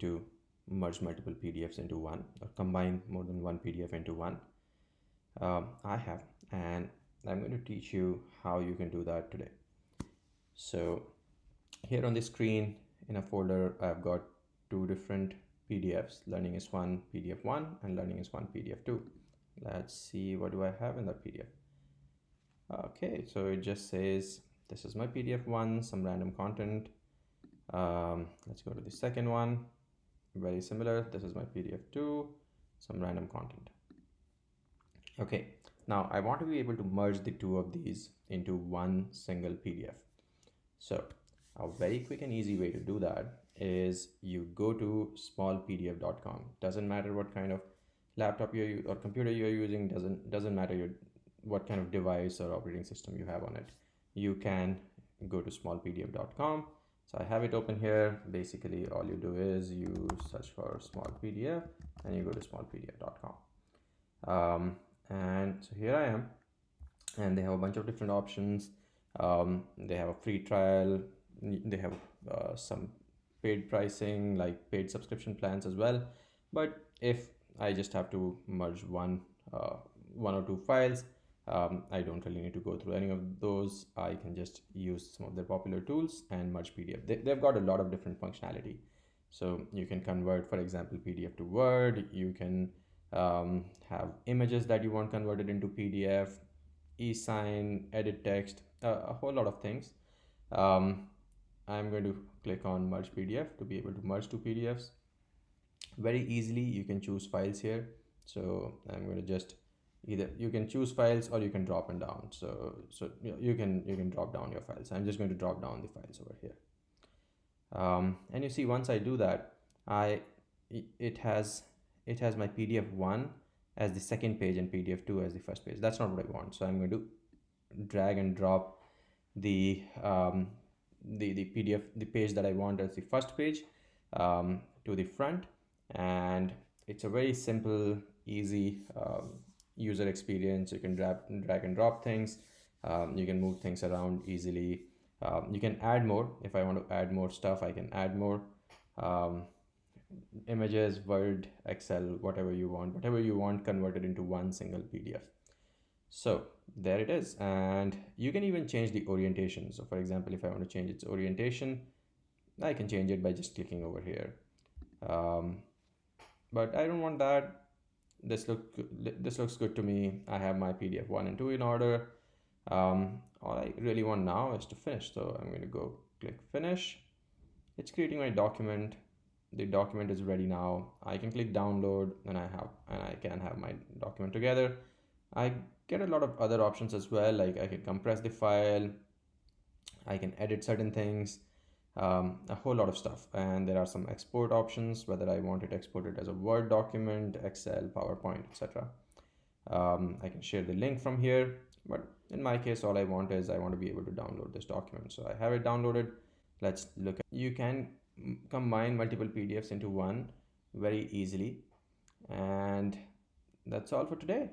to merge multiple PDFs into one or combine more than one PDF into one. I have, and I'm going to teach you how you can do that today. So here on the screen in a folder, I've got two different PDFs. Learning is one PDF1 and learning is one PDF2. Let's see, what do I have in that PDF? Okay, so it just says this is my PDF1, some random content. Let's go to the second one. Very similar. This is my PDF2, some random content. Okay, now I want to be able to merge the two of these into one single PDF. So a very quick and easy way to do that is you go to smallpdf.com. Doesn't matter what kind of laptop or computer you're using, doesn't matter what kind of device or operating system you have on it. You can go to smallpdf.com. So I have it open here. Basically, all you do is you search for smallpdf and you go to smallpdf.com. And so here I am, and they have a bunch of different options. They have a free trial. They have some paid pricing, like paid subscription plans as well. But if I just have to merge one or two files, I don't really need to go through any of those. I can just use some of their popular tools and merge PDF. They've got a lot of different functionality. So you can convert, for example, PDF to Word. You can have images that you want converted into PDF, e-sign, edit text, a whole lot of things. I'm going to click on merge PDF to be able to merge two PDFs. Very easily, you can choose files here. So I'm going to just either you can choose files or you can drop them down. So you can drop down your files. I'm just going to drop down the files over here. And you see, once I do that, it has my PDF1 as the second page and PDF2 as the first page. That's not what I want. So I'm going to drag and drop the PDF, the page that I want as the first page, to the front. And it's a very simple, easy user experience. You can drag and drop things. You can move things around easily. You can add more. If I want to add more stuff, I can add more images, Word, Excel, whatever you want converted into one single PDF. So there it is. And you can even change the orientation. So for example, if I want to change its orientation, I can change it by just clicking over here. But I don't want that. This looks good to me. I have my PDF 1 and 2 in order. All I really want now is to finish. So I'm going to go click finish. It's creating my document. The document is ready now. I can click download and I can have my document together. I get a lot of other options as well. Like I can compress the file. I can edit certain things. A whole lot of stuff, and there are some export options, whether I want it exported as a Word document, Excel, PowerPoint, etc. I can share the link from here, but in my case, all I want is I want to be able to download this document. So I have it downloaded. Let's look at, you can combine multiple PDFs into one very easily. And that's all for today.